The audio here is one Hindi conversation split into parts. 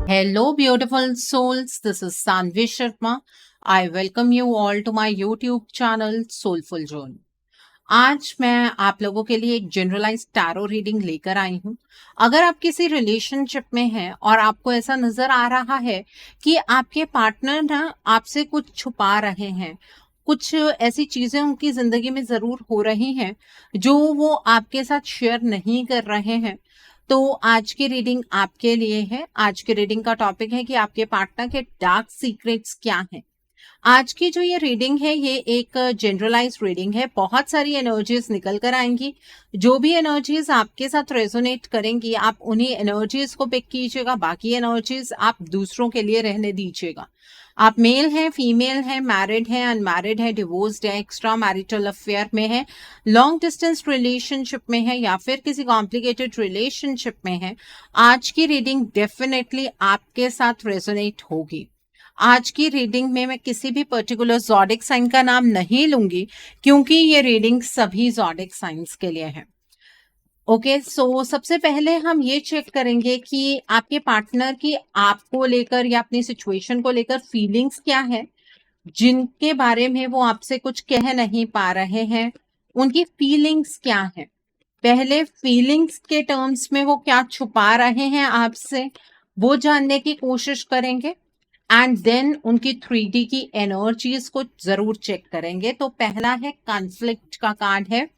Hello, beautiful souls. This is Sanvi Sharma. I welcome you all to my YouTube channel Soulful Zone. आज मैं आप लोगों के लिए एक जनरलाइज टैरो रीडिंग लेकर आई हूँ। अगर आप किसी रिलेशनशिप में हैं और आपको ऐसा नजर आ रहा है कि आपके पार्टनर ना आपसे कुछ छुपा रहे हैं, कुछ ऐसी चीजें उनकी जिंदगी में जरूर हो रही हैं जो वो आपके साथ शेयर नहीं कर रहे हैं, तो आज की रीडिंग आपके लिए है। आज की रीडिंग का टॉपिक है कि आपके पार्टनर के डार्क सीक्रेट्स क्या हैं। आज की जो ये रीडिंग है ये एक जनरलाइज रीडिंग है। बहुत सारी एनर्जीज निकल कर आएंगी। जो भी एनर्जीज आपके साथ रेजोनेट करेंगी आप उन्हीं एनर्जीज को पिक कीजिएगा, बाकी एनर्जीज आप दूसरों के लिए रहने दीजिएगा। आप मेल हैं, फीमेल हैं, मैरिड हैं, अनमैरिड है, डिवोर्स्ड है, एक्स्ट्रा मैरिटल अफेयर में है, लॉन्ग डिस्टेंस रिलेशनशिप में है या फिर किसी कॉम्प्लिकेटेड रिलेशनशिप में है, आज की रीडिंग डेफिनेटली आपके साथ रेजोनेट होगी। आज की रीडिंग में मैं किसी भी पर्टिकुलर ज़ोडिक साइन का नाम नहीं लूंगी क्योंकि ये रीडिंग सभी ज़ोडिक साइंस के लिए है। ओके, सो सबसे पहले हम ये चेक करेंगे कि आपके पार्टनर की आपको लेकर या अपनी सिचुएशन को लेकर फीलिंग्स क्या है, जिनके बारे में वो आपसे कुछ कह नहीं पा रहे हैं। उनकी फीलिंग्स क्या है, पहले फीलिंग्स के टर्म्स में वो क्या छुपा रहे हैं आपसे, वो जानने की कोशिश करेंगे। एंड देन उनकी 3D की एनर्जीज को जरूर चेक करेंगे। तो पहला है कॉन्फ्लिक्ट का कार्ड है।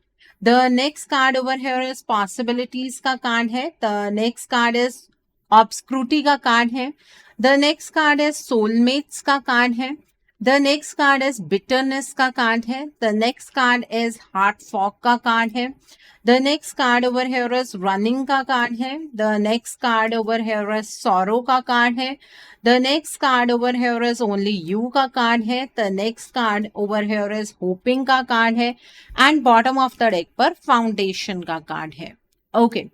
The next card over here is possibilities का कार्ड है। The next card is obscurity का कार्ड है। The next card is soulmates का कार्ड है। The next card is bitterness का कार्ड है। The next card is heart fog का कार्ड है। The next card over here is running का कार्ड है। The next card over here is sorrow का कार्ड है। The next card over here is only you का कार्ड है। The next card over here is hoping का कार्ड है। And bottom of the deck पर फाउंडेशन का कार्ड है। ओके,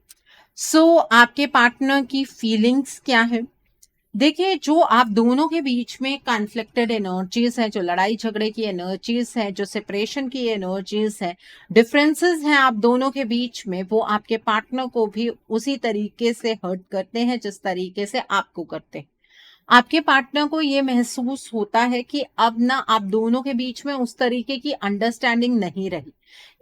सो आपके पार्टनर की फीलिंग्स क्या है। देखिए, जो आप दोनों के बीच में कॉन्फ्लिक्टेड एनर्जीज है, जो लड़ाई झगड़े की एनर्जीज है, जो सेपरेशन की एनर्जीज है, डिफरेंसेस हैं आप दोनों के बीच में, वो आपके पार्टनर को भी उसी तरीके से हर्ट करते हैं जिस तरीके से आपको करते हैं। आपके पार्टनर को ये महसूस होता है कि अब ना आप दोनों के बीच में उस तरीके की अंडरस्टैंडिंग नहीं रही।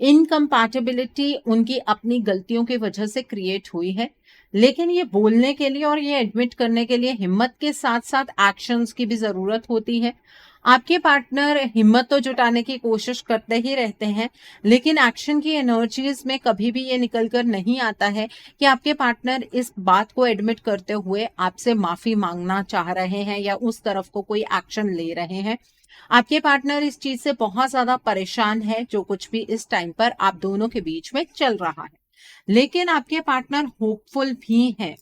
इनकम्पैटिबिलिटी उनकी अपनी गलतियों की वजह से क्रिएट हुई है, लेकिन ये बोलने के लिए और ये एडमिट करने के लिए हिम्मत के साथ साथ एक्शंस की भी जरूरत होती है। आपके पार्टनर हिम्मत तो जुटाने की कोशिश करते ही रहते हैं, लेकिन एक्शन की एनर्जीज में कभी भी ये निकल कर नहीं आता है कि आपके पार्टनर इस बात को एडमिट करते हुए आपसे माफी मांगना चाह रहे हैं या उस तरफ को कोई एक्शन ले रहे हैं। आपके पार्टनर इस चीज से बहुत ज्यादा परेशान है जो कुछ भी इस टाइम पर आप दोनों के बीच में चल रहा है। लेकिन आपके पार्टनर होपफुल भी हैं।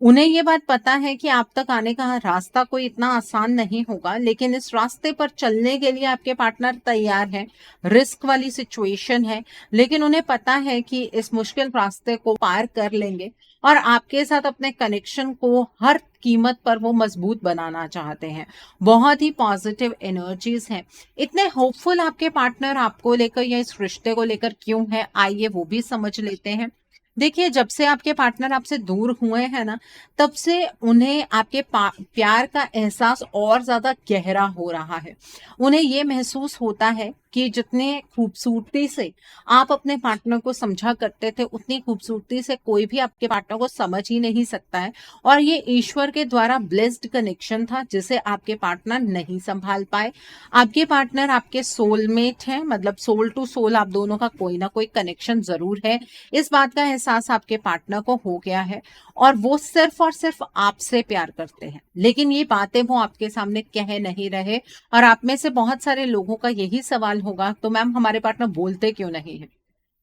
उन्हें ये बात पता है कि आप तक आने का रास्ता कोई इतना आसान नहीं होगा, लेकिन इस रास्ते पर चलने के लिए आपके पार्टनर तैयार है। रिस्क वाली सिचुएशन है, लेकिन उन्हें पता है कि इस मुश्किल रास्ते को पार कर लेंगे और आपके साथ अपने कनेक्शन को हर कीमत पर वो मजबूत बनाना चाहते हैं। बहुत ही पॉजिटिव एनर्जीज हैं। इतने होपफुल आपके पार्टनर आपको लेकर या इस रिश्ते को लेकर क्यों है, आइए वो भी समझ लेते हैं। देखिए, जब से आपके पार्टनर आपसे दूर हुए हैं ना, तब से उन्हें आपके प्यार का एहसास और ज्यादा गहरा हो रहा है। उन्हें ये महसूस होता है कि जितने खूबसूरती से आप अपने पार्टनर को समझा करते थे, उतनी खूबसूरती से कोई भी आपके पार्टनर को समझ ही नहीं सकता है। और ये ईश्वर के द्वारा ब्लेस्ड कनेक्शन था जिसे आपके पार्टनर नहीं संभाल पाए। आपके पार्टनर आपके सोलमेट हैं, मतलब सोल टू सोल आप दोनों का कोई ना कोई कनेक्शन जरूर है। इस बात का एहसास आपके पार्टनर को हो गया है और वो सिर्फ और सिर्फ आपसे प्यार करते हैं, लेकिन ये बातें वो आपके सामने कह नहीं रहे। और आप में से बहुत सारे लोगों का यही सवाल होगा, तो मैम हमारे पार्टनर बोलते क्यों नहीं है।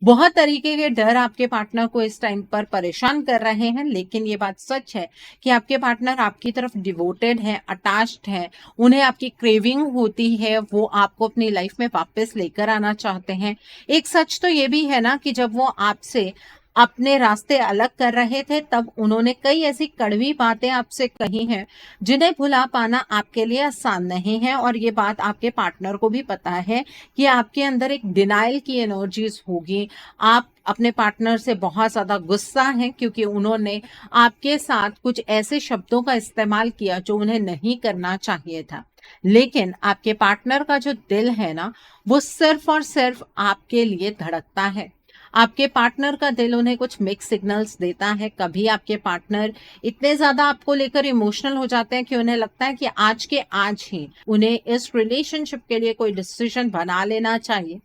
बहुत तरीके के डर आपके पार्टनर को इस टाइम पर परेशान कर रहे हैं, लेकिन ये बात सच है कि आपके पार्टनर आपकी तरफ डिवोटेड है, अटैच्ड है। उन्हें आपकी क्रेविंग होती है, वो आपको अपनी लाइफ में वापस लेकर आना चाहते हैं। एक सच तो ये भी है ना कि जब वो आपसे अपने रास्ते अलग कर रहे थे, तब उन्होंने कई ऐसी कड़वी बातें आपसे कही हैं जिन्हें भुला पाना आपके लिए आसान नहीं है। और ये बात आपके पार्टनर को भी पता है कि आपके अंदर एक डिनाइल की एनर्जीज होगी। आप अपने पार्टनर से बहुत ज्यादा गुस्सा हैं क्योंकि उन्होंने आपके साथ कुछ ऐसे शब्दों का इस्तेमाल किया जो उन्हें नहीं करना चाहिए था। लेकिन आपके पार्टनर का जो दिल है ना, वो सिर्फ और सिर्फ आपके लिए धड़कता है। आपके पार्टनर का दिल उन्हें कुछ मिक्स सिग्नल्स देता है। कभी आपके पार्टनर इतने ज्यादा आपको लेकर इमोशनल हो जाते हैं कि उन्हें लगता है कि आज के आज ही उन्हें इस रिलेशनशिप के लिए कोई डिसीजन बना लेना चाहिए।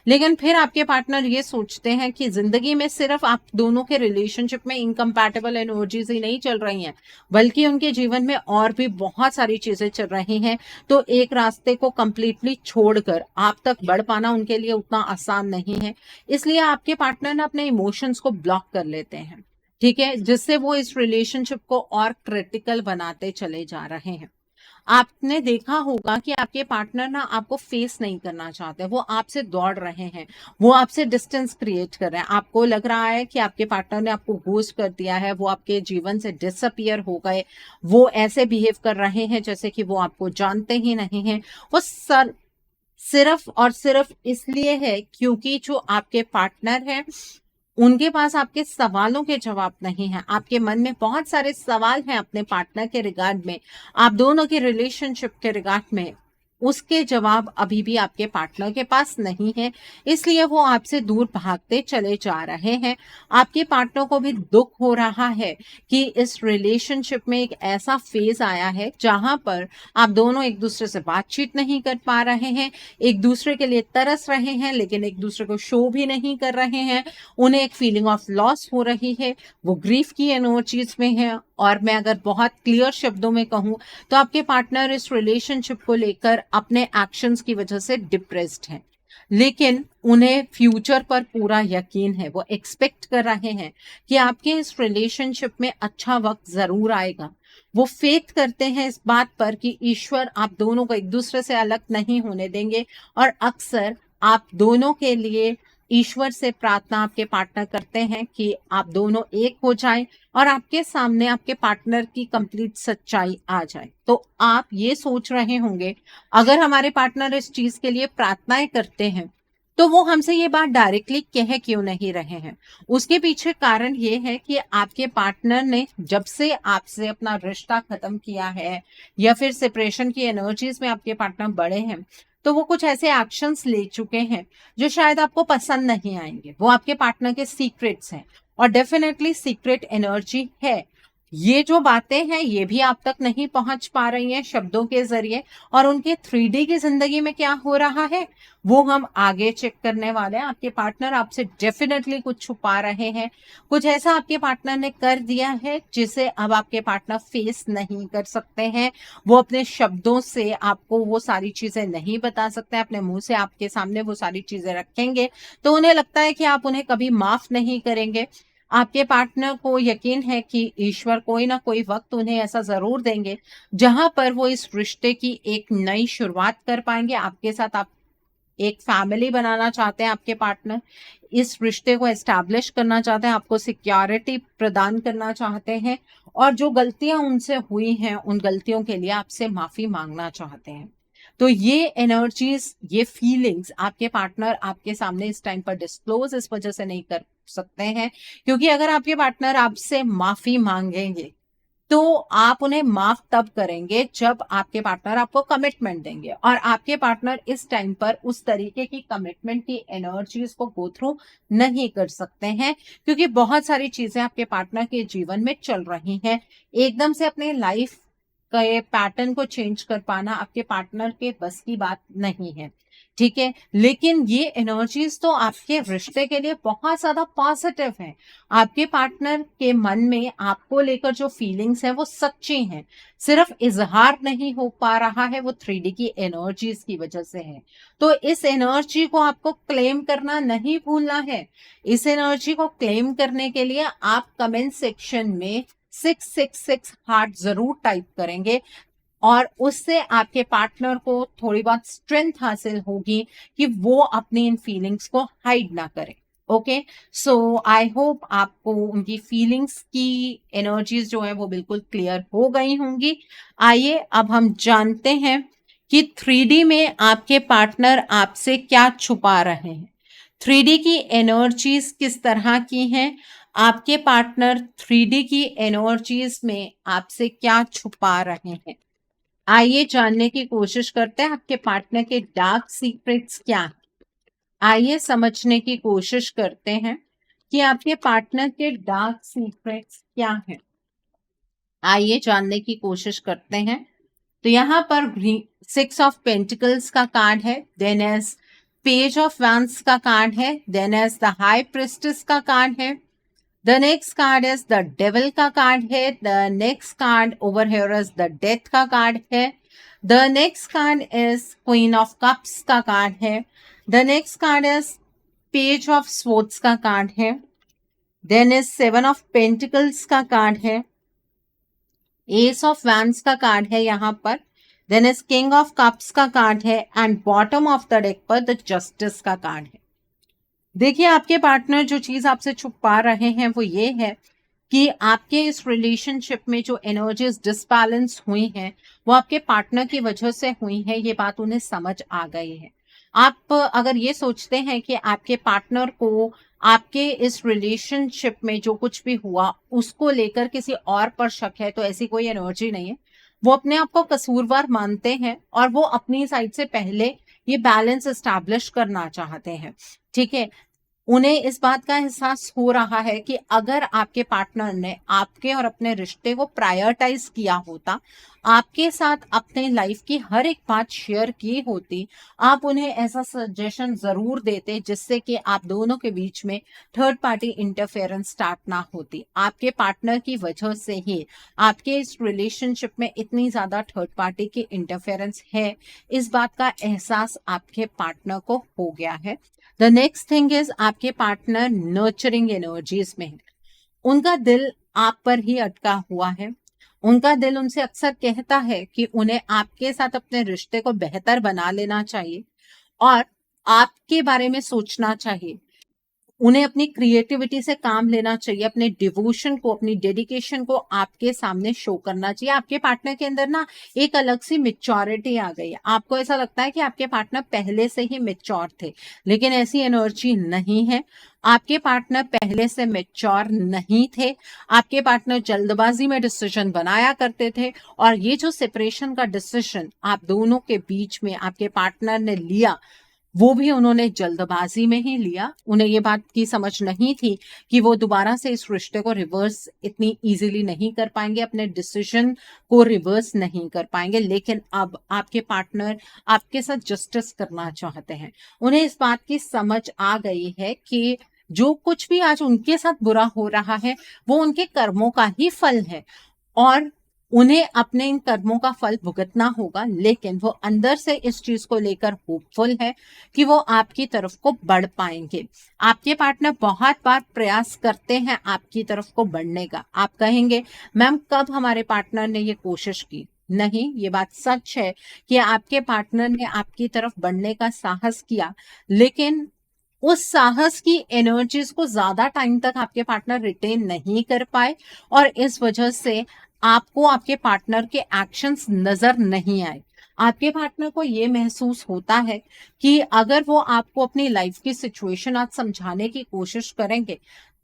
लेकिन फिर आपके पार्टनर ये सोचते हैं कि जिंदगी में सिर्फ आप दोनों के रिलेशनशिप में इनकम्पैटिबल एनर्जीज ही नहीं चल रही हैं, बल्कि उनके जीवन में और भी बहुत सारी चीजें चल रही हैं। तो एक रास्ते को कंप्लीटली छोड़कर आप तक बढ़ पाना उनके लिए उतना आसान नहीं है। इसलिए आपके पार्टनर ना अपने इमोशंस को ब्लॉक कर लेते हैं, ठीक है, जिससे वो इस रिलेशनशिप को और क्रिटिकल बनाते चले जा रहे हैं। आपने देखा होगा कि आपके पार्टनर ना आपको फेस नहीं करना चाहते, वो आपसे दौड़ रहे हैं, वो आपसे डिस्टेंस क्रिएट कर रहे हैं। आपको लग रहा है कि आपके पार्टनर ने आपको घोस्ट कर दिया है, वो आपके जीवन से डिसअपियर हो गए, वो ऐसे बिहेव कर रहे हैं जैसे कि वो आपको जानते ही नहीं हैं। वो सिर्फ और सिर्फ इसलिए है क्योंकि जो आपके पार्टनर है उनके पास आपके सवालों के जवाब नहीं है। आपके मन में बहुत सारे सवाल हैं अपने पार्टनर के रिगार्ड में, आप दोनों के रिलेशनशिप के रिगार्ड में, उसके जवाब अभी भी आपके पार्टनर के पास नहीं है। इसलिए वो आपसे दूर भागते चले जा रहे हैं। आपके पार्टनर को भी दुख हो रहा है कि इस रिलेशनशिप में एक ऐसा फेज आया है जहां पर आप दोनों एक दूसरे से बातचीत नहीं कर पा रहे हैं, एक दूसरे के लिए तरस रहे हैं लेकिन एक दूसरे को शो भी नहीं कर रहे हैं। उन्हें एक फीलिंग ऑफ लॉस हो रही है, वो ग्रीफ की एनर्जीज में है। और मैं अगर बहुत क्लियर शब्दों में कहूं तो आपके पार्टनर इस रिलेशनशिप को लेकर अपने एक्शंस की वजह से डिप्रेस्ड हैं, लेकिन उन्हें फ्यूचर पर पूरा यकीन है। वो एक्सपेक्ट कर रहे हैं कि आपके इस रिलेशनशिप में अच्छा वक्त जरूर आएगा। वो फेथ करते हैं इस बात पर कि ईश्वर आप दोनों को एक दूसरे से अलग नहीं होने देंगे। और अक्सर आप दोनों के लिए ईश्वर से प्रार्थना आपके पार्टनर करते हैं कि आप दोनों एक हो जाएं और आपके सामने आपके पार्टनर की कंप्लीट सच्चाई आ जाए। तो आप ये सोच रहे होंगे, अगर हमारे पार्टनर इस चीज के लिए प्रार्थनाएं करते हैं तो वो हमसे ये बात डायरेक्टली कह क्यों नहीं रहे हैं? उसके पीछे कारण ये है कि आपके पार्टनर ने जब से आपसे अपना रिश्ता खत्म किया है या फिर सेपरेशन की एनर्जीज में आपके पार्टनर बड़े हैं, तो वो कुछ ऐसे एक्शंस ले चुके हैं जो शायद आपको पसंद नहीं आएंगे। वो आपके पार्टनर के सीक्रेट्स हैं और डेफिनेटली सीक्रेट एनर्जी है। ये जो बातें हैं ये भी आप तक नहीं पहुंच पा रही हैं शब्दों के जरिए। और उनके 3D की जिंदगी में क्या हो रहा है वो हम आगे चेक करने वाले हैं। आपके पार्टनर आपसे डेफिनेटली कुछ छुपा रहे हैं, कुछ ऐसा आपके पार्टनर ने कर दिया है जिसे अब आपके पार्टनर फेस नहीं कर सकते हैं। वो अपने शब्दों से आपको वो सारी चीजें नहीं बता सकते, अपने मुंह से आपके सामने वो सारी चीजें रखेंगे तो उन्हें लगता है कि आप उन्हें कभी माफ नहीं करेंगे। आपके पार्टनर को यकीन है कि ईश्वर कोई ना कोई वक्त उन्हें ऐसा जरूर देंगे जहां पर वो इस रिश्ते की एक नई शुरुआत कर पाएंगे आपके साथ। आप एक फैमिली बनाना चाहते हैं, आपके पार्टनर इस रिश्ते को एस्टैब्लिश करना चाहते हैं, आपको सिक्योरिटी प्रदान करना चाहते हैं और जो गलतियां उनसे हुई हैं उन गलतियों के लिए आपसे माफी मांगना चाहते हैं। तो ये एनर्जीज, ये फीलिंग्स आपके पार्टनर आपके सामने इस टाइम पर डिस्क्लोज इस वजह से नहीं कर सकते हैं क्योंकि अगर आपके पार्टनर आपसे माफी मांगेंगे तो आप उन्हें माफ तब करेंगे जब आपके पार्टनर आपको कमिटमेंट देंगे। और आपके पार्टनर इस टाइम पर उस तरीके की कमिटमेंट की एनर्जीज को गो थ्रू नहीं कर सकते हैं क्योंकि बहुत सारी चीजें आपके पार्टनर के जीवन में चल रही हैं। एकदम से अपने लाइफ के पैटर्न को चेंज कर पाना आपके पार्टनर के बस की बात नहीं है, ठीक है। लेकिन ये एनर्जीज तो आपके रिश्ते के लिए बहुत ज्यादा पॉजिटिव है। आपके पार्टनर के मन में आपको लेकर जो फीलिंग्स हैं वो सच्ची हैं, सिर्फ इजहार नहीं हो पा रहा है, वो 3D की एनर्जीज की वजह से है। तो इस एनर्जी को आपको क्लेम करना नहीं भूलना है। इस एनर्जी को क्लेम करने के लिए आप कमेंट सेक्शन में 666 हार्ट जरूर टाइप करेंगे और उससे आपके पार्टनर को थोड़ी बहुत स्ट्रेंथ हासिल होगी कि वो अपनी इन फीलिंग्स को हाइड ना करें। ओके, सो आई होप आपको उनकी फीलिंग्स की एनर्जीज जो है वो बिल्कुल क्लियर हो गई होंगी। आइए अब हम जानते हैं कि 3D में आपके पार्टनर आपसे क्या छुपा रहे हैं। 3D की एनर्जीज किस तरह की हैं? आपके पार्टनर 3D की एनर्जीज में आपसे क्या छुपा रहे हैं? आइए जानने की कोशिश करते हैं आपके पार्टनर के डार्क सीक्रेट्स क्या हैं। आइए समझने की कोशिश करते हैं कि आपके पार्टनर के डार्क सीक्रेट्स क्या हैं। आइए जानने की कोशिश करते हैं। तो यहाँ पर 6 ऑफ पेंटिकल्स का कार्ड है, then as page of wands का कार्ड है, then as the high priestess का कार्ड है, the next card is the devil का कार्ड है, the next card over here is the death का कार्ड है, the next card is queen of cups का कार्ड है, the next card is page of swords का कार्ड है, देन इज 7 ऑफ पेंटिकल्स का कार्ड है, एस ऑफ वैंस का कार्ड है यहाँ पर, then is king of cups का कार्ड है and bottom of the deck पर द जस्टिस का कार्ड है। देखिए आपके पार्टनर जो चीज आपसे छुपा रहे हैं वो ये है कि आपके इस रिलेशनशिप में जो एनर्जीज डिसबैलेंस हुई हैं वो आपके पार्टनर की वजह से हुई है, ये बात उन्हें समझ आ गई है। आप अगर ये सोचते हैं कि आपके पार्टनर को आपके इस रिलेशनशिप में जो कुछ भी हुआ उसको लेकर किसी और पर शक है, तो ऐसी कोई एनर्जी नहीं है। वो अपने आप को कसूरवार मानते हैं और वो अपनी साइड से पहले ये बैलेंस एस्टैब्लिश करना चाहते हैं। ठीक है, उन्हें इस बात का एहसास हो रहा है कि अगर आपके पार्टनर ने आपके और अपने रिश्ते को प्रायोरिटाइज किया होता, आपके साथ अपने लाइफ की हर एक बात शेयर की होती, आप उन्हें ऐसा सजेशन जरूर देते जिससे कि आप दोनों के बीच में थर्ड पार्टी इंटरफेरेंस स्टार्ट ना होती। आपके पार्टनर की वजह से ही आपके इस रिलेशनशिप में इतनी ज्यादा थर्ड पार्टी की इंटरफेरेंस है, इस बात का एहसास आपके पार्टनर को हो गया है। द नेक्स्ट थिंग इज आपके पार्टनर नर्चरिंग एनर्जीज में है। उनका दिल आप पर ही अटका हुआ है। उनका दिल उनसे अक्सर कहता है कि उन्हें आपके साथ अपने रिश्ते को बेहतर बना लेना चाहिए और आपके बारे में सोचना चाहिए। उन्हें अपनी क्रिएटिविटी से काम लेना चाहिए, अपने डिवोशन को, अपनी डेडिकेशन को आपके सामने शो करना चाहिए। आपके पार्टनर के अंदर ना एक अलग सी मेच्योरिटी आ गई है। आपको ऐसा लगता है कि आपके पार्टनर पहले से ही मेच्योर थे, लेकिन ऐसी एनर्जी नहीं है। आपके पार्टनर पहले से मेच्योर नहीं थे। आपके पार्टनर जल्दबाजी में डिसीजन बनाया करते थे और ये जो सेपरेशन का डिसीजन आप दोनों के बीच में आपके पार्टनर ने लिया, वो भी उन्होंने जल्दबाजी में ही लिया। उन्हें ये बात की समझ नहीं थी कि वो दोबारा से इस रिश्ते को रिवर्स इतनी इजीली नहीं कर पाएंगे, अपने डिसीजन को रिवर्स नहीं कर पाएंगे। लेकिन अब आपके पार्टनर आपके साथ जस्टिस करना चाहते हैं। उन्हें इस बात की समझ आ गई है कि जो कुछ भी आज उनके साथ बुरा हो रहा है वो उनके कर्मों का ही फल है और उन्हें अपने इन कर्मों का फल भुगतना होगा। लेकिन वो अंदर से इस चीज को लेकर होपफुल है कि वो आपकी तरफ को बढ़ पाएंगे। आपके पार्टनर बहुत बार प्रयास करते हैं आपकी तरफ को बढ़ने का। आप कहेंगे मैम कब हमारे पार्टनर ने ये कोशिश की? नहीं, ये बात सच है कि आपके पार्टनर ने आपकी तरफ बढ़ने का साहस किया, लेकिन उस साहस की एनर्जीज को ज्यादा टाइम तक आपके पार्टनर रिटेन नहीं कर पाए और इस वजह से आपको आपके पार्टनर के एक्शंस नजर नहीं आए। आपके पार्टनर को ये महसूस होता है कि अगर वो आपको अपनी लाइफ की सिचुएशन आज समझाने की कोशिश करेंगे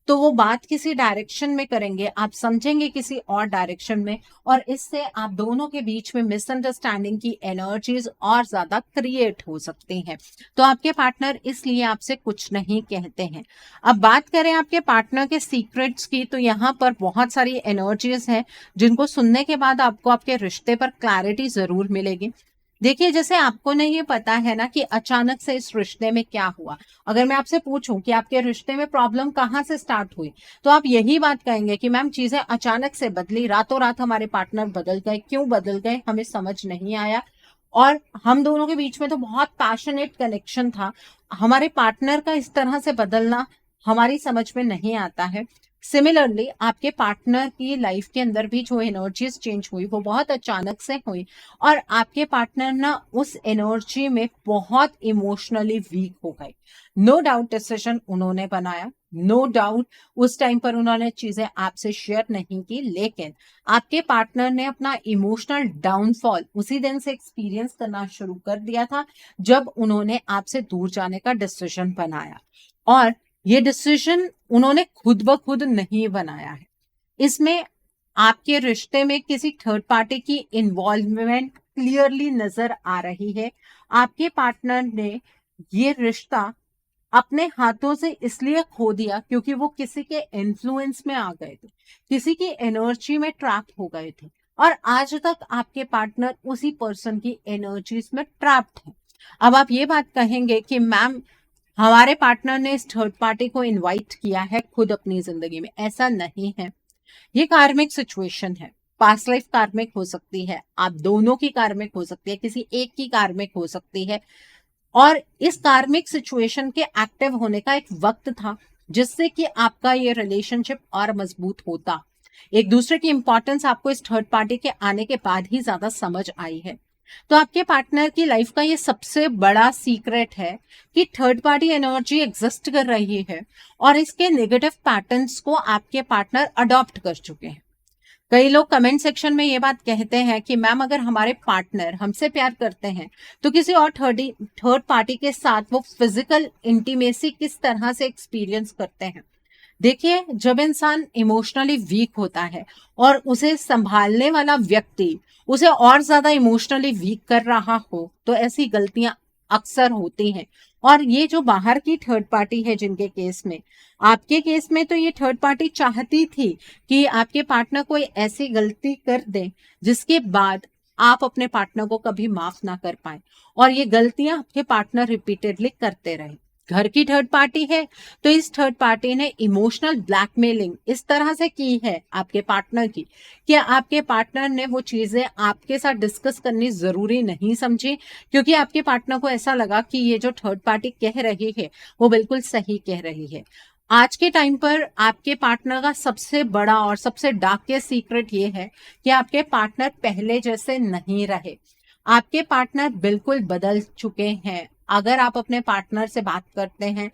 तो वो बात किसी डायरेक्शन में करेंगे, आप समझेंगे किसी और डायरेक्शन में, और इससे आप दोनों के बीच में मिसअंडरस्टैंडिंग की एनर्जीज और ज्यादा क्रिएट हो सकती हैं। तो आपके पार्टनर इसलिए आपसे कुछ नहीं कहते हैं। अब बात करें आपके पार्टनर के सीक्रेट्स की, तो यहाँ पर बहुत सारी एनर्जीज हैं जिनको सुनने के बाद आपको आपके रिश्ते पर क्लैरिटी जरूर मिलेगी। देखिए, जैसे आपको नहीं ये पता है ना कि अचानक से इस रिश्ते में क्या हुआ। अगर मैं आपसे पूछूं कि आपके रिश्ते में प्रॉब्लम कहाँ से स्टार्ट हुई, तो आप यही बात कहेंगे कि मैम चीजें अचानक से बदली, रातों रात हमारे पार्टनर बदल गए। क्यों बदल गए हमें समझ नहीं आया, और हम दोनों के बीच में तो बहुत पैशनेट कनेक्शन था। हमारे पार्टनर का इस तरह से बदलना हमारी समझ में नहीं आता है। सिमिलरली आपके पार्टनर की लाइफ के अंदर भी जो एनर्जीज चेंज हुई वो बहुत अचानक से हुई, और आपके पार्टनर ना उस एनर्जी में बहुत इमोशनली वीक हो गए। नो डाउट डिसीजन उन्होंने बनाया, नो डाउट उस टाइम पर उन्होंने चीजें आपसे शेयर नहीं की, लेकिन आपके पार्टनर ने अपना इमोशनल डाउनफॉल उसी दिन से एक्सपीरियंस करना शुरू कर दिया था जब उन्होंने आपसे दूर जाने का डिसीजन बनाया। और ये डिसीजन उन्होंने खुद ब खुद नहीं बनाया है। इसमें आपके रिश्ते में किसी थर्ड पार्टी की इन्वॉल्वमेंट क्लियरली नजर आ रही है। आपके पार्टनर ने ये रिश्ता अपने हाथों से इसलिए खो दिया क्योंकि वो किसी के इन्फ्लुएंस में आ गए थे, किसी की एनर्जी में ट्रैप हो गए थे, और आज तक आपके पार्टनर उसी पर्सन की एनर्जीज में ट्रैप्ड है। अब आप ये बात कहेंगे कि मैम हमारे पार्टनर ने इस थर्ड पार्टी को इनवाइट किया है खुद अपनी जिंदगी में, ऐसा नहीं है। ये कार्मिक सिचुएशन है। पास्ट लाइफ कार्मिक हो सकती है, आप दोनों की कार्मिक हो सकती है, किसी एक की कार्मिक हो सकती है, और इस कार्मिक सिचुएशन के एक्टिव होने का एक वक्त था जिससे कि आपका ये रिलेशनशिप और मजबूत होता। एक दूसरे की इंपॉर्टेंस आपको इस थर्ड पार्टी के आने के बाद ही ज्यादा समझ आई है। तो आपके पार्टनर की लाइफ का ये सबसे बड़ा सीक्रेट है कि थर्ड पार्टी एनर्जी एग्जिस्ट कर रही है, और इसके नेगेटिव पैटर्न्स को आपके पार्टनर अडॉप्ट कर चुके हैं। कई लोग कमेंट सेक्शन में ये बात कहते हैं कि मैम अगर हमारे पार्टनर हमसे प्यार करते हैं तो किसी और थर्ड पार्टी के साथ वो फिजिकल इंटीमेसी किस तरह से एक्सपीरियंस करते हैं। देखिए, जब इंसान इमोशनली वीक होता है और उसे संभालने वाला व्यक्ति उसे और ज्यादा इमोशनली वीक कर रहा हो तो ऐसी गलतियां अक्सर होती हैं। और ये जो बाहर की थर्ड पार्टी है जिनके केस में, आपके केस में तो ये थर्ड पार्टी चाहती थी कि आपके पार्टनर कोई ऐसी गलती कर दे जिसके बाद आप अपने पार्टनर को कभी माफ ना कर पाए, और ये गलतियां आपके पार्टनर रिपीटेडली करते रहे। घर की थर्ड पार्टी है तो इस थर्ड पार्टी ने इमोशनल ब्लैकमेलिंग इस तरह से की है आपके पार्टनर की कि आपके पार्टनर ने वो चीजें आपके साथ डिस्कस करनी जरूरी नहीं समझी, क्योंकि आपके पार्टनर को ऐसा लगा कि ये जो थर्ड पार्टी कह रही है वो बिल्कुल सही कह रही है। आज के टाइम पर आपके पार्टनर का सबसे बड़ा और सबसे डार्केस्ट सीक्रेट ये है कि आपके पार्टनर पहले जैसे नहीं रहे। आपके पार्टनर बिल्कुल बदल चुके हैं। अगर आप अपने पार्टनर से बात करते हैं,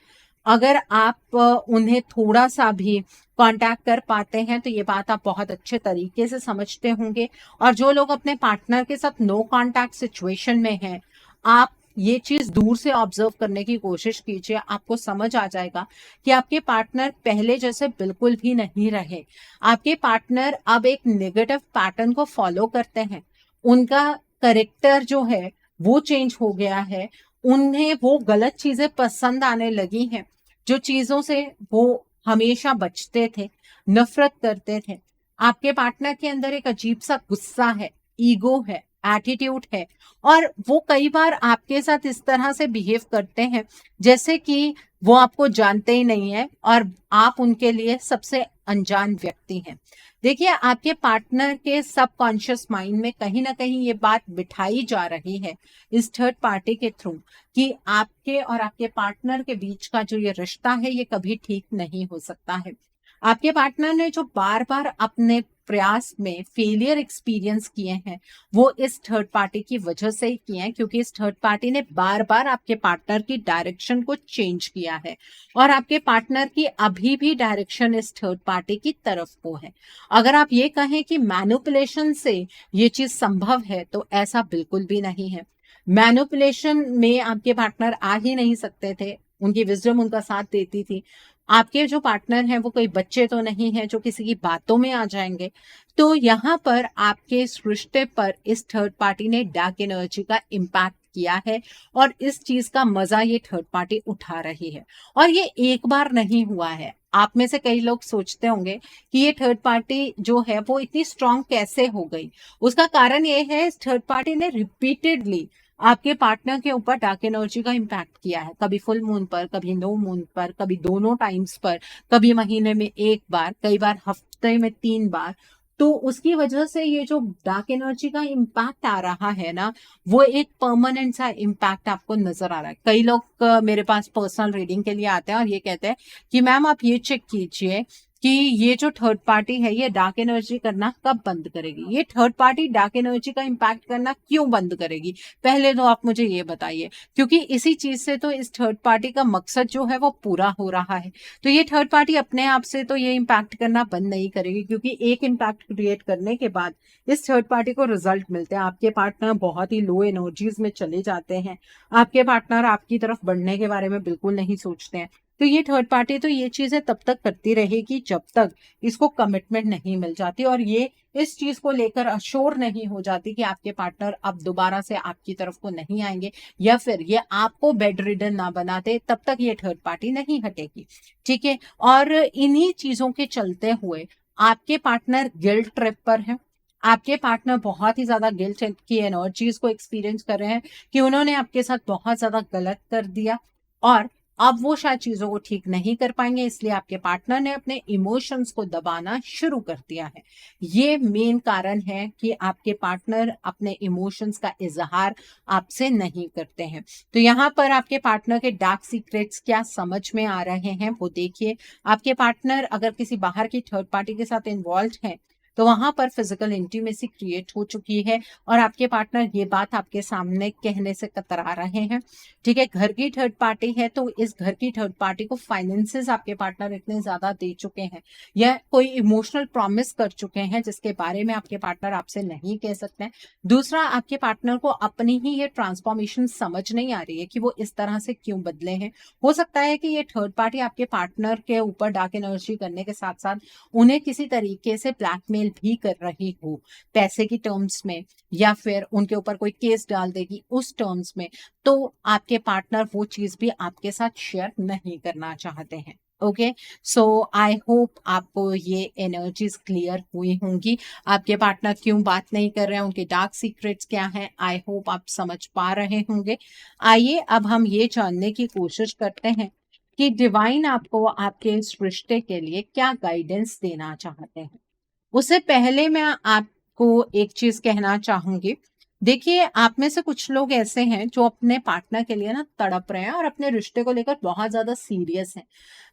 अगर आप उन्हें थोड़ा सा भी कांटेक्ट कर पाते हैं तो ये बात आप बहुत अच्छे तरीके से समझते होंगे। और जो लोग अपने पार्टनर के साथ नो कांटेक्ट सिचुएशन में हैं, आप ये चीज दूर से ऑब्जर्व करने की कोशिश कीजिए, आपको समझ आ जाएगा कि आपके पार्टनर पहले जैसे बिल्कुल भी नहीं रहे। आपके पार्टनर अब एक नेगेटिव पैटर्न को फॉलो करते हैं। उनका करेक्टर जो है वो चेंज हो गया है। उन्हें वो गलत चीजें पसंद आने लगी हैं, जो चीजों से वो हमेशा बचते थे, नफरत करते थे। आपके पार्टनर के अंदर एक अजीब सा गुस्सा है, ईगो है, एटीट्यूड है, और वो कई बार आपके साथ इस तरह से बिहेव करते हैं जैसे कि वो आपको जानते ही नहीं है और आप उनके लिए सबसे अनजान व्यक्ति हैं। देखिए, आपके पार्टनर के सबकॉन्शियस माइंड में कहीं ना कहीं ये बात बिठाई जा रही है इस थर्ड पार्टी के थ्रू कि आपके और आपके पार्टनर के बीच का जो ये रिश्ता है ये कभी ठीक नहीं हो सकता है। आपके पार्टनर ने जो बार बार अपने प्रयास में फेलियर एक्सपीरियंस किए हैं वो इस थर्ड पार्टी की वजह से ही किए हैं, क्योंकि इस थर्ड पार्टी ने बार बार आपके पार्टनर की डायरेक्शन को चेंज किया है, और आपके पार्टनर की अभी भी डायरेक्शन इस थर्ड पार्टी की तरफ को है। अगर आप ये कहें कि मैनिपुलेशन से ये चीज संभव है तो ऐसा बिल्कुल भी नहीं है। मैनिपुलेशन में आपके पार्टनर आ ही नहीं सकते थे, उनकी विजडम उनका साथ देती थी। आपके जो पार्टनर हैं वो कोई बच्चे तो नहीं है जो किसी की बातों में आ जाएंगे। तो यहाँ पर आपके इस रिश्ते पर इस थर्ड पार्टी ने डार्क एनर्जी का इम्पैक्ट किया है, और इस चीज का मजा ये थर्ड पार्टी उठा रही है। और ये एक बार नहीं हुआ है। आप में से कई लोग सोचते होंगे कि ये थर्ड पार्टी जो है वो इतनी स्ट्रांग कैसे हो गई। उसका कारण ये है, इस थर्ड पार्टी ने रिपीटेडली आपके पार्टनर के ऊपर डार्क एनर्जी का इम्पैक्ट किया है, कभी फुल मून पर, कभी नो मून पर, कभी दोनों टाइम्स पर, कभी महीने में एक बार, कई बार हफ्ते में 3 बार। तो उसकी वजह से ये जो डार्क एनर्जी का इम्पैक्ट आ रहा है ना, वो एक परमानेंट सा इम्पैक्ट आपको नजर आ रहा है। कई लोग मेरे पास पर्सनल रीडिंग के लिए आते हैं और ये कहते हैं कि मैम आप ये चेक कीजिए कि ये जो थर्ड पार्टी है ये डार्क एनर्जी करना कब बंद करेगी, ये थर्ड पार्टी डार्क एनर्जी का इम्पैक्ट करना क्यों बंद करेगी, पहले तो आप मुझे ये बताइए। क्योंकि इसी चीज से तो इस थर्ड पार्टी का मकसद जो है वो पूरा हो रहा है। तो ये थर्ड पार्टी अपने आप से तो ये इम्पैक्ट करना बंद नहीं करेगी, क्योंकि एक इम्पैक्ट क्रिएट करने के बाद इस थर्ड पार्टी को रिजल्ट मिलते हैं। आपके पार्टनर बहुत ही लो एनर्जीज में चले जाते हैं, आपके पार्टनर आपकी तरफ बढ़ने के बारे में बिल्कुल नहीं सोचते हैं। तो ये थर्ड पार्टी तो ये चीजें तब तक करती रहेगी जब तक इसको कमिटमेंट नहीं मिल जाती और ये इस चीज को लेकर अश्योर नहीं हो जाती कि आपके पार्टनर अब दोबारा से आपकी तरफ को नहीं आएंगे या फिर ये आपको बेड रिडन ना बनाते, तब तक ये थर्ड पार्टी नहीं हटेगी। ठीक है। और इन्हीं चीजों के चलते हुए आपके पार्टनर गिल्ट ट्रिप पर है। आपके पार्टनर बहुत ही ज्यादा गिल्ट की एनर्जीज को एक्सपीरियंस कर रहे हैं कि उन्होंने आपके साथ बहुत ज्यादा गलत कर दिया और अब वो शायद चीजों को ठीक नहीं कर पाएंगे, इसलिए आपके पार्टनर ने अपने इमोशंस को दबाना शुरू कर दिया है। ये मेन कारण है कि आपके पार्टनर अपने इमोशंस का इजहार आपसे नहीं करते हैं। तो यहाँ पर आपके पार्टनर के डार्क सीक्रेट्स क्या समझ में आ रहे हैं वो देखिए। आपके पार्टनर अगर किसी बाहर की थर्ड पार्टी के साथ इन्वॉल्व हैं तो वहां पर फिजिकल इंटीमेसी क्रिएट हो चुकी है और आपके पार्टनर ये बात आपके सामने कहने से कतरा रहे हैं। ठीक है। घर की थर्ड पार्टी है तो इस घर की थर्ड पार्टी को फाइनेंसेस आपके पार्टनर इतने ज्यादा दे चुके हैं या कोई इमोशनल प्रॉमिस कर चुके हैं जिसके बारे में आपके पार्टनर आपसे नहीं कह सकते हैं। दूसरा, आपके पार्टनर को अपनी ही ये ट्रांसफॉर्मेशन समझ नहीं आ रही है कि वो इस तरह से क्यों बदले हैं। हो सकता है कि ये थर्ड पार्टी आपके पार्टनर के ऊपर डार्क एनर्जी करने के साथ साथ उन्हें किसी तरीके से ब्लैकमेल भी कर रही हो, पैसे की टर्म्स में या फिर उनके ऊपर कोई केस डाल देगी उस टर्म्स में। तो आपके पार्टनर वो चीज भी आपके साथ शेयर नहीं करना चाहते हैं। ओके। सो आई होप आपको ये एनर्जीज क्लियर हुई होंगी। आपके पार्टनर क्यों बात नहीं कर रहे हैं, उनके डार्क सीक्रेट्स क्या हैं, आई होप आप समझ पा रहे होंगे। आइए अब हम ये जानने की कोशिश करते हैं कि डिवाइन आपको आपके इस रिश्ते के लिए क्या गाइडेंस देना चाहते हैं। उससे पहले मैं आपको एक चीज कहना चाहूंगी। देखिए, आप में से कुछ लोग ऐसे हैं जो अपने पार्टनर के लिए ना तड़प रहे हैं और अपने रिश्ते को लेकर बहुत ज्यादा सीरियस हैं,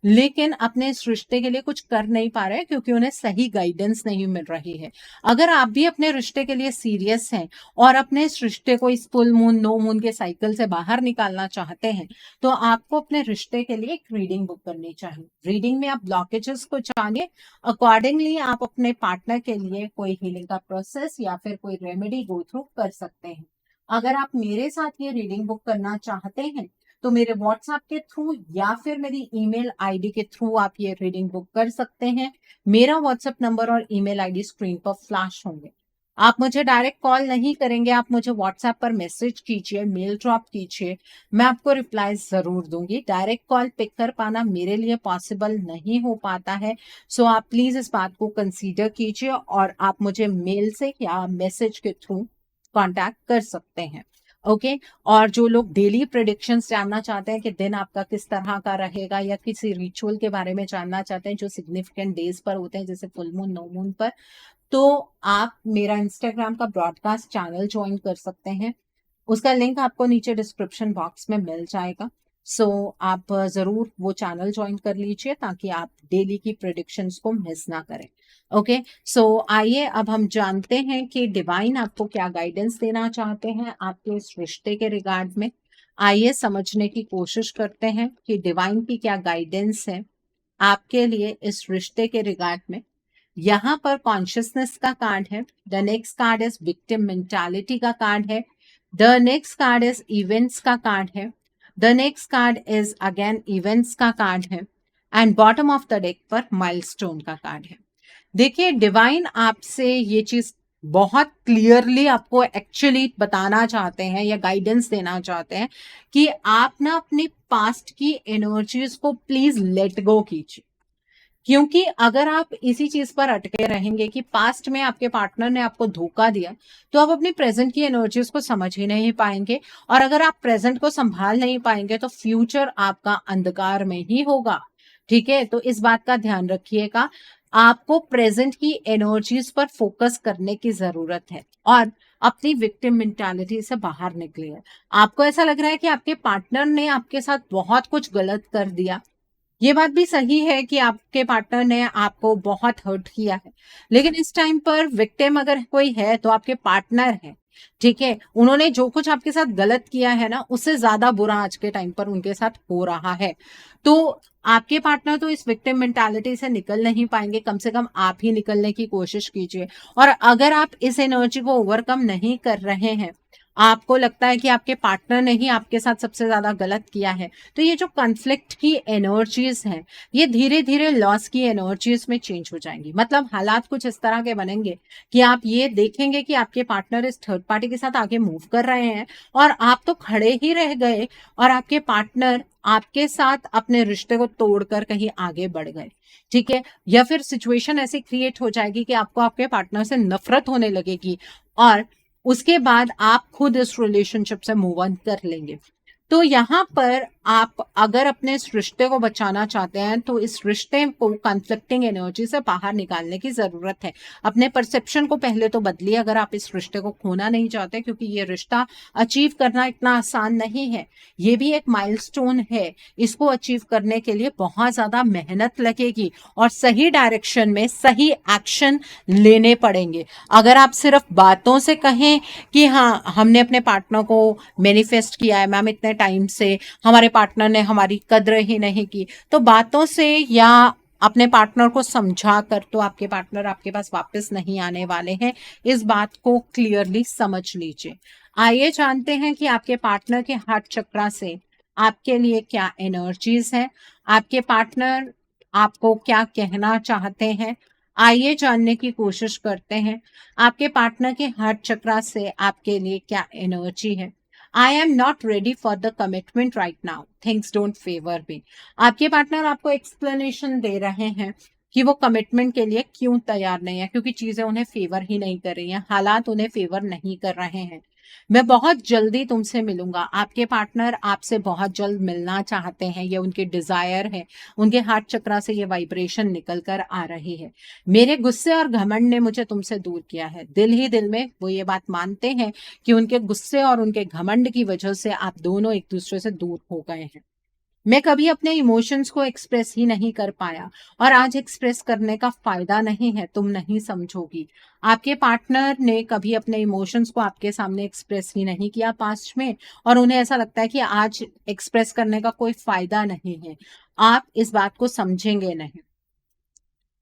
लेकिन अपने इस रिश्ते के लिए कुछ कर नहीं पा रहे हैं क्योंकि उन्हें सही गाइडेंस नहीं मिल रही है। अगर आप भी अपने रिश्ते के लिए सीरियस हैं और अपने इस रिश्ते को इस फुल मून नो मून के साइकिल से बाहर निकालना चाहते हैं तो आपको अपने रिश्ते के लिए एक रीडिंग बुक करनी चाहिए। रीडिंग में आप ब्लॉकेजेस को जानिए, अकॉर्डिंगली आप अपने पार्टनर के लिए कोई हीलिंग का प्रोसेस या फिर कोई रेमेडी गो थ्रू कर सकते हैं। अगर आप मेरे साथ ये रीडिंग बुक करना चाहते हैं तो मेरे व्हाट्सएप के थ्रू या फिर मेरी ईमेल आईडी के थ्रू आप ये रीडिंग बुक कर सकते हैं। मेरा व्हाट्सएप नंबर और ईमेल आईडी स्क्रीन पर फ्लैश होंगे। आप मुझे डायरेक्ट कॉल नहीं करेंगे, आप मुझे व्हाट्सएप पर मैसेज कीजिए, मेल ड्रॉप कीजिए, मैं आपको रिप्लाई जरूर दूंगी। डायरेक्ट कॉल पिक कर पाना मेरे लिए पॉसिबल नहीं हो पाता है, सो आप प्लीज इस बात को कंसीडर कीजिए और आप मुझे मेल से या मैसेज के थ्रू कांटेक्ट कर सकते हैं। ओके। और जो लोग डेली प्रेडिक्शंस जानना चाहते हैं कि दिन आपका किस तरह का रहेगा या किसी रिचुअल के बारे में जानना चाहते हैं जो सिग्निफिकेंट डेज पर होते हैं जैसे फुल मून नो मून पर, तो आप मेरा इंस्टाग्राम का ब्रॉडकास्ट चैनल ज्वाइन कर सकते हैं। उसका लिंक आपको नीचे डिस्क्रिप्शन बॉक्स में मिल जाएगा। सो आप जरूर वो चैनल ज्वाइन कर लीजिए ताकि आप डेली की प्रेडिक्शंस को मिस ना करें। ओके। सो आइए अब हम जानते हैं कि डिवाइन आपको क्या गाइडेंस देना चाहते हैं आपके इस रिश्ते के रिगार्ड में। आइए समझने की कोशिश करते हैं कि डिवाइन की क्या गाइडेंस है आपके लिए इस रिश्ते के रिगार्ड में। यहाँ पर कॉन्शियसनेस का कार्ड है। The next card is victim mentality का कार्ड है। The next card is events का कार्ड है। The next card is again events का कार्ड है and bottom of the deck पर माइलस्टोन का कार्ड है। देखिए, डिवाइन आपसे ये चीज बहुत क्लियरली आपको एक्चुअली बताना चाहते हैं या गाइडेंस देना चाहते हैं कि आप ना अपनी पास्ट की एनर्जीज को प्लीज लेट गो कीजिए। क्योंकि अगर आप इसी चीज पर अटके रहेंगे कि पास्ट में आपके पार्टनर ने आपको धोखा दिया तो आप अपनी प्रेजेंट की एनर्जीज को समझ ही नहीं पाएंगे और अगर आप प्रेजेंट को संभाल नहीं पाएंगे तो फ्यूचर आपका अंधकार में ही होगा। ठीक है। तो इस बात का ध्यान रखिएगा, आपको प्रेजेंट की एनर्जीज पर फोकस करने की जरूरत है और अपनी विक्टिम मेंटालिटी से बाहर निकलिए। आपको ऐसा लग रहा है कि आपके पार्टनर ने आपके साथ बहुत कुछ गलत कर दिया ये बात भी सही है कि आपके पार्टनर ने आपको बहुत हर्ट किया है, लेकिन इस टाइम पर विक्टिम अगर कोई है तो आपके पार्टनर है। ठीक है, उन्होंने जो कुछ आपके साथ गलत किया है ना, उससे ज्यादा बुरा आज के टाइम पर उनके साथ हो रहा है। तो आपके पार्टनर तो इस विक्टिम मेंटालिटी से निकल नहीं पाएंगे, कम से कम आप ही निकलने की कोशिश कीजिए। और अगर आप इस एनर्जी को ओवरकम नहीं कर रहे हैं, आपको लगता है कि आपके पार्टनर ने ही आपके साथ सबसे ज्यादा गलत किया है, तो ये जो कॉन्फ्लिक्ट की एनर्जीज हैं, ये धीरे धीरे लॉस की एनर्जीज में चेंज हो जाएंगी। मतलब हालात कुछ इस तरह के बनेंगे कि आप ये देखेंगे कि आपके पार्टनर इस थर्ड पार्टी के साथ आगे मूव कर रहे हैं और आप तो खड़े ही रह गए, और आपके पार्टनर आपके साथ अपने रिश्ते को तोड़कर कहीं आगे बढ़ गए। ठीक है, या फिर सिचुएशन ऐसी क्रिएट हो जाएगी कि आपको आपके पार्टनर से नफरत होने लगेगी, और उसके बाद आप खुद इस रिलेशनशिप से मूव ऑन कर लेंगे। तो यहाँ पर आप अगर अपने इस रिश्ते को बचाना चाहते हैं, तो इस रिश्ते को कॉन्फ्लिक्टिंग एनर्जी से बाहर निकालने की जरूरत है। अपने परसेप्शन को पहले तो बदलिए अगर आप इस रिश्ते को खोना नहीं चाहते, क्योंकि ये रिश्ता अचीव करना इतना आसान नहीं है। ये भी एक माइलस्टोन है, इसको अचीव करने के लिए बहुत ज्यादा मेहनत लगेगी और सही डायरेक्शन में सही एक्शन लेने पड़ेंगे। अगर आप सिर्फ बातों से कहें कि हाँ हमने अपने पार्टनर को मैनिफेस्ट किया है मैम इतने टाइम से, हमारे पार्टनर ने हमारी कद्र ही नहीं की, तो बातों से या अपने पार्टनर को समझा कर तो आपके पार्टनर आपके पास वापस नहीं आने वाले हैं। इस बात को क्लियरली समझ लीजिए। आइए जानते हैं कि आपके पार्टनर के हार्ट चक्रा से आपके लिए क्या एनर्जीज है, आपके पार्टनर आपको क्या कहना चाहते हैं। आइए जानने की कोशिश करते हैं आपके पार्टनर के हार्ट चक्रा से आपके लिए क्या एनर्जी है। I am not ready for the commitment right now, things don't favour me. आपके पार्टनर आपको एक्सप्लेनेशन दे रहे हैं कि वो कमिटमेंट के लिए क्यों तैयार नहीं है, क्योंकि चीजें उन्हें फेवर ही नहीं कर रही हैं, हालात उन्हें फेवर नहीं कर रहे हैं। मैं बहुत जल्दी तुमसे मिलूंगा। आपके पार्टनर आपसे बहुत जल्द मिलना चाहते हैं, ये उनकी डिजायर है, उनके हार्ट चक्रा से ये वाइब्रेशन निकल कर आ रही है। मेरे गुस्से और घमंड ने मुझे तुमसे दूर किया है। दिल ही दिल में वो ये बात मानते हैं कि उनके गुस्से और उनके घमंड की वजह से आप दोनों एक दूसरे से दूर हो गए हैं। मैं कभी अपने इमोशंस को एक्सप्रेस ही नहीं कर पाया, और आज एक्सप्रेस करने का फायदा नहीं है, तुम नहीं समझोगी। आपके पार्टनर ने कभी अपने इमोशंस को आपके सामने एक्सप्रेस ही नहीं किया पास्ट में, और उन्हें ऐसा लगता है कि आज एक्सप्रेस करने का कोई फायदा नहीं है। आप इस बात को समझेंगे नहीं।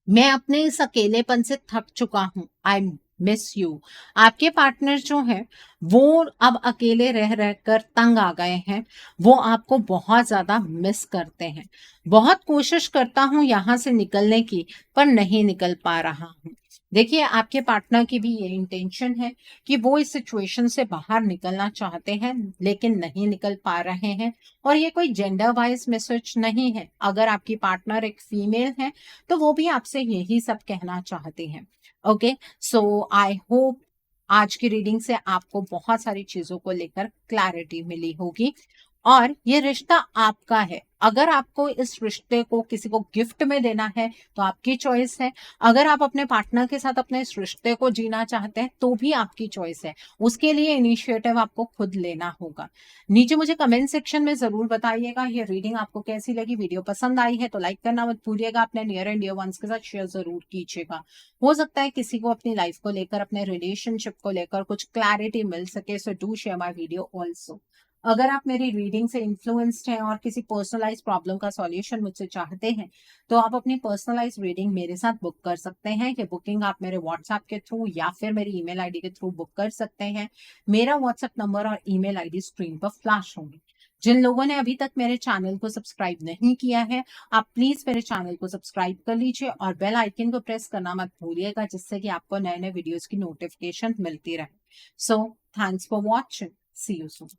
मैं अपने इस अकेलेपन से थक चुका हूं, आई मिस यू। आपके पार्टनर जो है वो अब अकेले रह रहकर तंग आ गए हैं, वो आपको बहुत ज्यादा मिस करते हैं। बहुत कोशिश करता हूं यहां से निकलने की, पर नहीं निकल पा रहा हूं। देखिए, आपके पार्टनर की भी ये इंटेंशन है कि वो इस सिचुएशन से बाहर निकलना चाहते हैं, लेकिन नहीं निकल पा रहे हैं। और ये कोई जेंडर वाइज मैसेज नहीं है। अगर आपकी पार्टनर एक फीमेल है तो वो भी आपसे यही सब कहना चाहते हैं। ओके, सो आई होप आज की रीडिंग से आपको बहुत सारी चीजों को लेकर क्लैरिटी मिली होगी। और ये रिश्ता आपका है। अगर आपको इस रिश्ते को किसी को गिफ्ट में देना है तो आपकी चॉइस है। अगर आप अपने पार्टनर के साथ अपने इस रिश्ते को जीना चाहते हैं तो भी आपकी चॉइस है। उसके लिए इनिशिएटिव आपको खुद लेना होगा। नीचे मुझे कमेंट सेक्शन में जरूर बताइएगा ये रीडिंग आपको कैसी लगी। वीडियो पसंद आई है तो लाइक करना मत भूलिएगा, अपने नियर एंड डियर वंस के साथ शेयर जरूर कीजिएगा। हो सकता है किसी को अपनी लाइफ को लेकर, अपने रिलेशनशिप को लेकर कुछ क्लैरिटी मिल सके, so do share my video also. अगर आप मेरी रीडिंग से इन्फ्लुएंस्ड हैं और किसी पर्सनलाइज प्रॉब्लम का सॉल्यूशन मुझसे चाहते हैं, तो आप अपनी पर्सनलाइज रीडिंग मेरे साथ बुक कर सकते हैं। कि बुकिंग आप मेरे व्हाट्सएप के थ्रू या फिर मेरी ईमेल आईडी के थ्रू बुक कर सकते हैं। मेरा व्हाट्सएप नंबर और ईमेल आईडी स्क्रीन पर फ्लैश होंगे। जिन लोगों ने अभी तक मेरे चैनल को सब्सक्राइब नहीं किया है, आप प्लीज मेरे चैनल को सब्सक्राइब कर लीजिए और बेल आइकन को प्रेस करना मत भूलिएगा, जिससे कि आपको नए नए वीडियोस की नोटिफिकेशन मिलती रहे। So thanks for watching, see you soon.